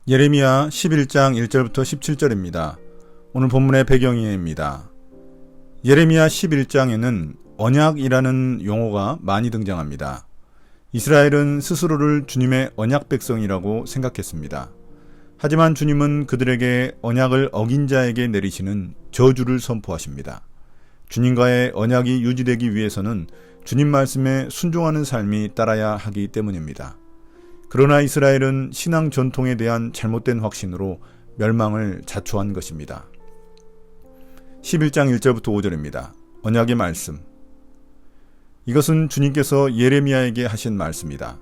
예레미야 11장 1절부터 17절입니다. 오늘 본문의 배경입니다. 예레미야 11장에는 언약이라는 용어가 많이 등장합니다. 이스라엘은 스스로를 주님의 언약 백성이라고 생각했습니다. 하지만 주님은 그들에게 언약을 어긴 자에게 내리시는 저주를 선포하십니다. 주님과의 언약이 유지되기 위해서는 주님 말씀에 순종하는 삶이 따라야 하기 때문입니다. 그러나 이스라엘은 신앙 전통에 대한 잘못된 확신으로 멸망을 자초한 것입니다. 11장 1절부터 5절입니다. 언약의 말씀. 이것은 주님께서 예레미야에게 하신 말씀이다.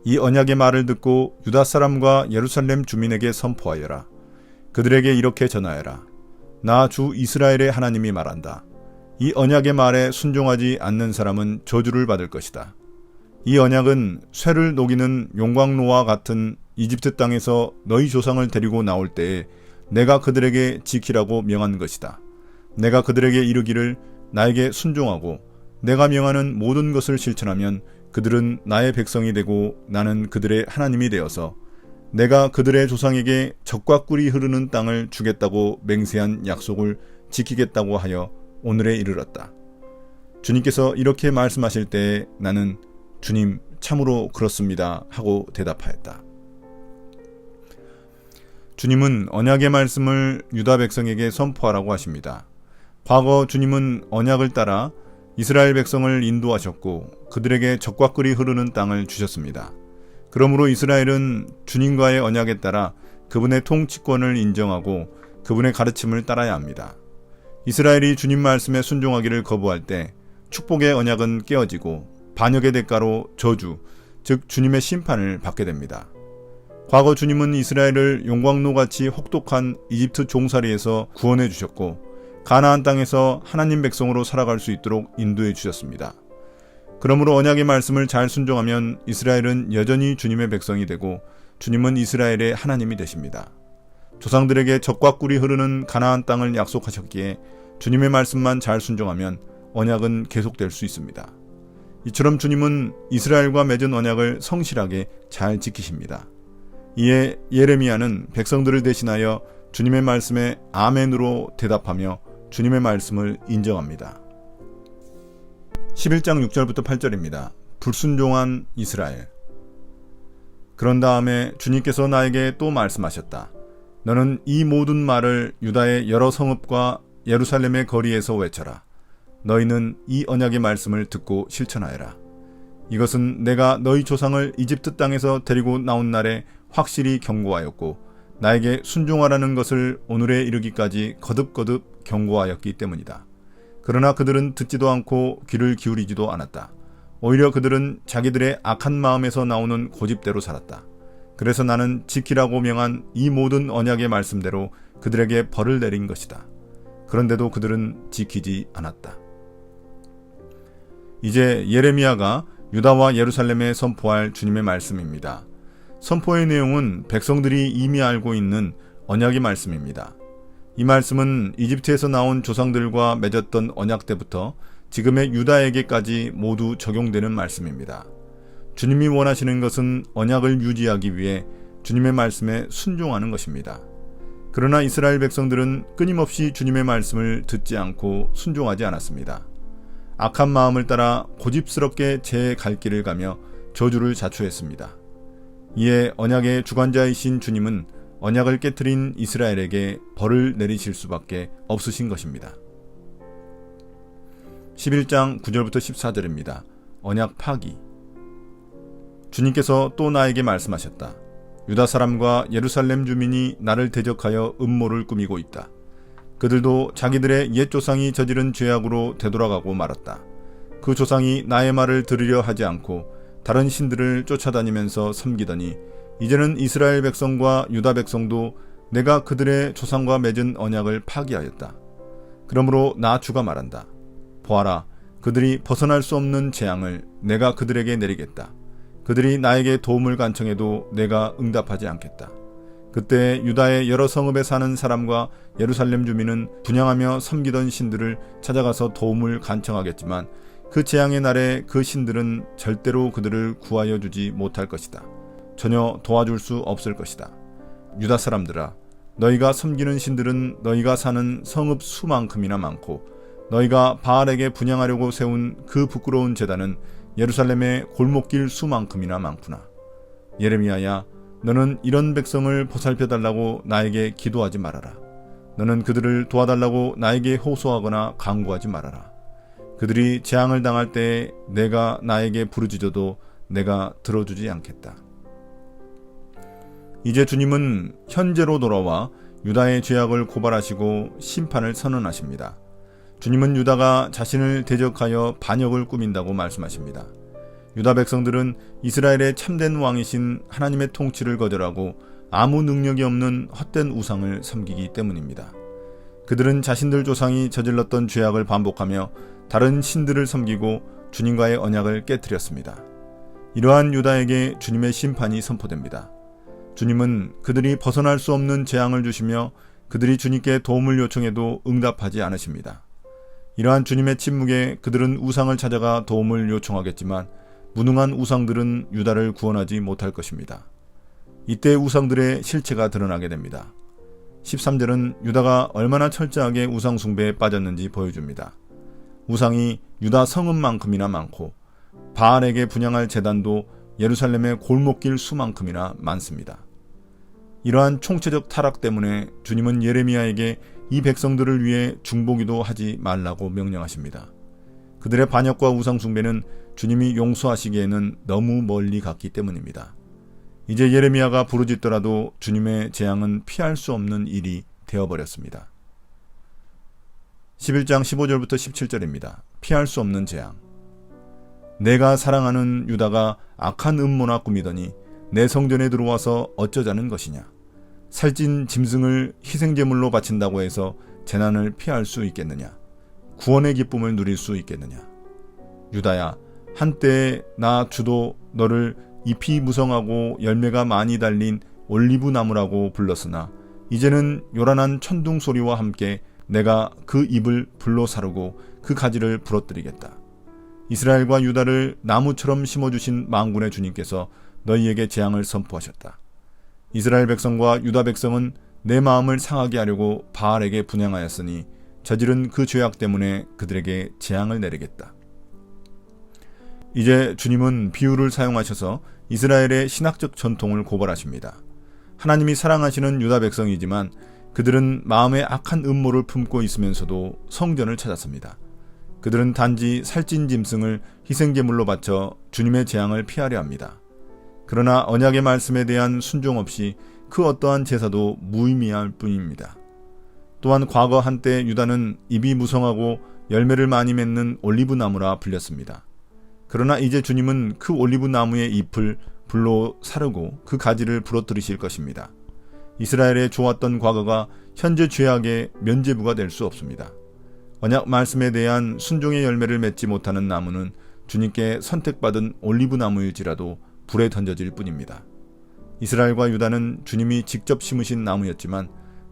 이 언약의 말을 듣고 유다 사람과 예루살렘 주민에게 선포하여라. 그들에게 이렇게 전하여라. 나 주 이스라엘의 하나님이 말한다. 이 언약의 말에 순종하지 않는 사람은 저주를 받을 것이다. 이 언약은 쇠를 녹이는 용광로와 같은 이집트 땅에서 너희 조상을 데리고 나올 때에 내가 그들에게 지키라고 명한 것이다. 내가 그들에게 이르기를 나에게 순종하고 내가 명하는 모든 것을 실천하면 그들은 나의 백성이 되고 나는 그들의 하나님이 되어서 내가 그들의 조상에게 젖과 꿀이 흐르는 땅을 주겠다고 맹세한 약속을 지키겠다고 하여 오늘에 이르렀다. 주님께서 이렇게 말씀하실 때에 나는 주님 참으로 그렇습니다 하고 대답하였다. 주님은 언약의 말씀을 유다 백성에게 선포하라고 하십니다. 과거 주님은 언약을 따라 이스라엘 백성을 인도하셨고 그들에게 젖과 꿀이 흐르는 땅을 주셨습니다. 그러므로 이스라엘은 주님과의 언약에 따라 그분의 통치권을 인정하고 그분의 가르침을 따라야 합니다. 이스라엘이 주님 말씀에 순종하기를 거부할 때 축복의 언약은 깨어지고 반역의 대가로 저주, 즉 주님의 심판을 받게 됩니다. 과거 주님은 이스라엘을 용광로같이 혹독한 이집트 종살이에서 구원해 주셨고 가나안 땅에서 하나님 백성으로 살아갈 수 있도록 인도해 주셨습니다. 그러므로 언약의 말씀을 잘 순종하면 이스라엘은 여전히 주님의 백성이 되고 주님은 이스라엘의 하나님이 되십니다. 조상들에게 젖과 꿀이 흐르는 가나안 땅을 약속하셨기에 주님의 말씀만 잘 순종하면 언약은 계속될 수 있습니다. 이처럼 주님은 이스라엘과 맺은 언약을 성실하게 잘 지키십니다. 이에 예레미야는 백성들을 대신하여 주님의 말씀에 아멘으로 대답하며 주님의 말씀을 인정합니다. 11장 6절부터 8절입니다. 불순종한 이스라엘. 그런 다음에 주님께서 나에게 또 말씀하셨다. 너는 이 모든 말을 유다의 여러 성읍과 예루살렘의 거리에서 외쳐라. 너희는 이 언약의 말씀을 듣고 실천하여라. 이것은 내가 너희 조상을 이집트 땅에서 데리고 나온 날에 확실히 경고하였고 나에게 순종하라는 것을 오늘에 이르기까지 거듭거듭 경고하였기 때문이다. 그러나 그들은 듣지도 않고 귀를 기울이지도 않았다. 오히려 그들은 자기들의 악한 마음에서 나오는 고집대로 살았다. 그래서 나는 지키라고 명한 이 모든 언약의 말씀대로 그들에게 벌을 내린 것이다. 그런데도 그들은 지키지 않았다. 이제 예레미야가 유다와 예루살렘에 선포할 주님의 말씀입니다. 선포의 내용은 백성들이 이미 알고 있는 언약의 말씀입니다. 이 말씀은 이집트에서 나온 조상들과 맺었던 언약 때부터 지금의 유다에게까지 모두 적용되는 말씀입니다. 주님이 원하시는 것은 언약을 유지하기 위해 주님의 말씀에 순종하는 것입니다. 그러나 이스라엘 백성들은 끊임없이 주님의 말씀을 듣지 않고 순종하지 않았습니다. 악한 마음을 따라 고집스럽게 제 갈 길을 가며 저주를 자초했습니다. 이에 언약의 주관자이신 주님은 언약을 깨트린 이스라엘에게 벌을 내리실 수밖에 없으신 것입니다. 11장 9절부터 14절입니다. 언약 파기. 주님께서 또 나에게 말씀하셨다. 유다 사람과 예루살렘 주민이 나를 대적하여 음모를 꾸미고 있다. 그들도 자기들의 옛 조상이 저지른 죄악으로 되돌아가고 말았다. 그 조상이 나의 말을 들으려 하지 않고 다른 신들을 쫓아다니면서 섬기더니 이제는 이스라엘 백성과 유다 백성도 내가 그들의 조상과 맺은 언약을 파기하였다. 그러므로 나 주가 말한다. 보아라, 그들이 벗어날 수 없는 재앙을 내가 그들에게 내리겠다. 그들이 나에게 도움을 간청해도 내가 응답하지 않겠다. 그때 유다의 여러 성읍에 사는 사람과 예루살렘 주민은 분향하며 섬기던 신들을 찾아가서 도움을 간청하겠지만 그 재앙의 날에 그 신들은 절대로 그들을 구하여 주지 못할 것이다. 전혀 도와줄 수 없을 것이다. 유다 사람들아, 너희가 섬기는 신들은 너희가 사는 성읍 수만큼이나 많고 너희가 바알에게 분향하려고 세운 그 부끄러운 제단은 예루살렘의 골목길 수만큼이나 많구나. 예레미야야, 너는 이런 백성을 보살펴달라고 나에게 기도하지 말아라. 너는 그들을 도와달라고 나에게 호소하거나 강구하지 말아라. 그들이 재앙을 당할 때에 내가 나에게 부르짖어도 내가 들어주지 않겠다. 이제 주님은 현재로 돌아와 유다의 죄악을 고발하시고 심판을 선언하십니다. 주님은 유다가 자신을 대적하여 반역을 꾸민다고 말씀하십니다. 유다 백성들은 이스라엘의 참된 왕이신 하나님의 통치를 거절하고 아무 능력이 없는 헛된 우상을 섬기기 때문입니다. 그들은 자신들 조상이 저질렀던 죄악을 반복하며 다른 신들을 섬기고 주님과의 언약을 깨뜨렸습니다. 이러한 유다에게 주님의 심판이 선포됩니다. 주님은 그들이 벗어날 수 없는 재앙을 주시며 그들이 주님께 도움을 요청해도 응답하지 않으십니다. 이러한 주님의 침묵에 그들은 우상을 찾아가 도움을 요청하겠지만 무능한 우상들은 유다를 구원하지 못할 것입니다. 이때 우상들의 실체가 드러나게 됩니다. 13절은 유다가 얼마나 철저하게 우상 숭배에 빠졌는지 보여줍니다. 우상이 유다 성읍만큼이나 많고 바알에게 분향할 제단도 예루살렘의 골목길 수만큼이나 많습니다. 이러한 총체적 타락 때문에 주님은 예레미야에게 이 백성들을 위해 중보기도 하지 말라고 명령하십니다. 그들의 반역과 우상 숭배는 주님이 용서하시기에는 너무 멀리 갔기 때문입니다. 이제 예레미야가 부르짖더라도 주님의 재앙은 피할 수 없는 일이 되어버렸습니다. 11장 15절부터 17절입니다. 피할 수 없는 재앙. 내가 사랑하는 유다가 악한 음모나 꾸미더니 내 성전에 들어와서 어쩌자는 것이냐. 살찐 짐승을 희생제물로 바친다고 해서 재난을 피할 수 있겠느냐. 구원의 기쁨을 누릴 수 있겠느냐. 유다야, 한때에 나 주도 너를 잎이 무성하고 열매가 많이 달린 올리브 나무라고 불렀으나 이제는 요란한 천둥 소리와 함께 내가 그 잎을 불로 사르고 그 가지를 부러뜨리겠다. 이스라엘과 유다를 나무처럼 심어주신 만군의 주님께서 너희에게 재앙을 선포하셨다. 이스라엘 백성과 유다 백성은 내 마음을 상하게 하려고 바알에게 분향하였으니 저지른 그 죄악 때문에 그들에게 재앙을 내리겠다. 이제 주님은 비유를 사용하셔서 이스라엘의 신학적 전통을 고발하십니다. 하나님이 사랑하시는 유다 백성이지만 그들은 마음에 악한 음모를 품고 있으면서도 성전을 찾았습니다. 그들은 단지 살찐 짐승을 희생제물로 바쳐 주님의 재앙을 피하려 합니다. 그러나 언약의 말씀에 대한 순종 없이 그 어떠한 제사도 무의미할 뿐입니다. 또한 과거 한때 유다는 잎이 무성하고 열매를 많이 맺는 올리브 나무라 불렸습니다. 그러나 이제 주님은 그 올리브 나무의 잎을 불로 사르고 그 가지를 부러뜨리실 것입니다. 이스라엘의 좋았던 과거가 현재 죄악의 면죄부가 될 수 없습니다. 언약 말씀에 대한 순종의 열매를 맺지 못하는 나무는 주님께 선택받은 올리브 나무일지라도 불에 던져질 뿐입니다. 이스라엘과 유다는 주님이 직접 심으신 나무였지만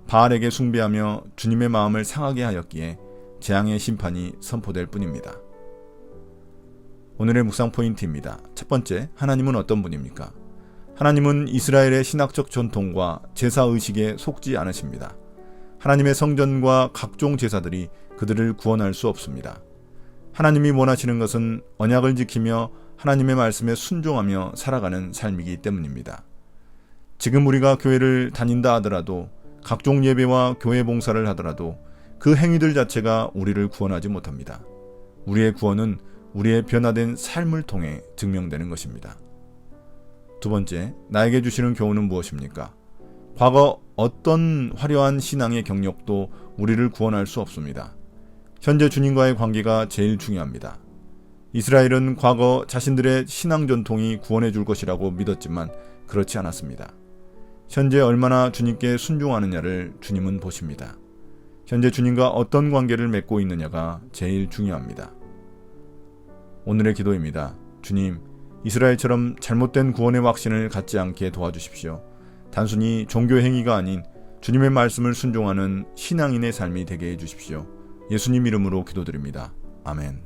바알에게 숭배하며 주님의 마음을 상하게 하였기에 재앙의 심판이 선포될 뿐입니다. 오늘의 묵상 포인트입니다. 첫 번째, 하나님은 어떤 분입니까? 하나님은 이스라엘의 신학적 전통과 제사의식에 속지 않으십니다. 하나님의 성전과 각종 제사들이 그들을 구원할 수 없습니다. 하나님이 원하시는 것은 언약을 지키며 하나님의 말씀에 순종하며 살아가는 삶이기 때문입니다. 지금 우리가 교회를 다닌다 하더라도 각종 예배와 교회 봉사를 하더라도 그 행위들 자체가 우리를 구원하지 못합니다. 우리의 구원은 우리의 변화된 삶을 통해 증명되는 것입니다. 두 번째, 나에게 주시는 교훈은 무엇입니까? 과거 어떤 화려한 신앙의 경력도 우리를 구원할 수 없습니다. 현재 주님과의 관계가 제일 중요합니다. 이스라엘은 과거 자신들의 신앙 전통이 구원해 줄 것이라고 믿었지만 그렇지 않았습니다. 현재 얼마나 주님께 순종하느냐를 주님은 보십니다. 현재 주님과 어떤 관계를 맺고 있느냐가 제일 중요합니다. 오늘의 기도입니다. 주님, 이스라엘처럼 잘못된 구원의 확신을 갖지 않게 도와주십시오. 단순히 종교 행위가 아닌 주님의 말씀을 순종하는 신앙인의 삶이 되게 해주십시오. 예수님 이름으로 기도드립니다. 아멘.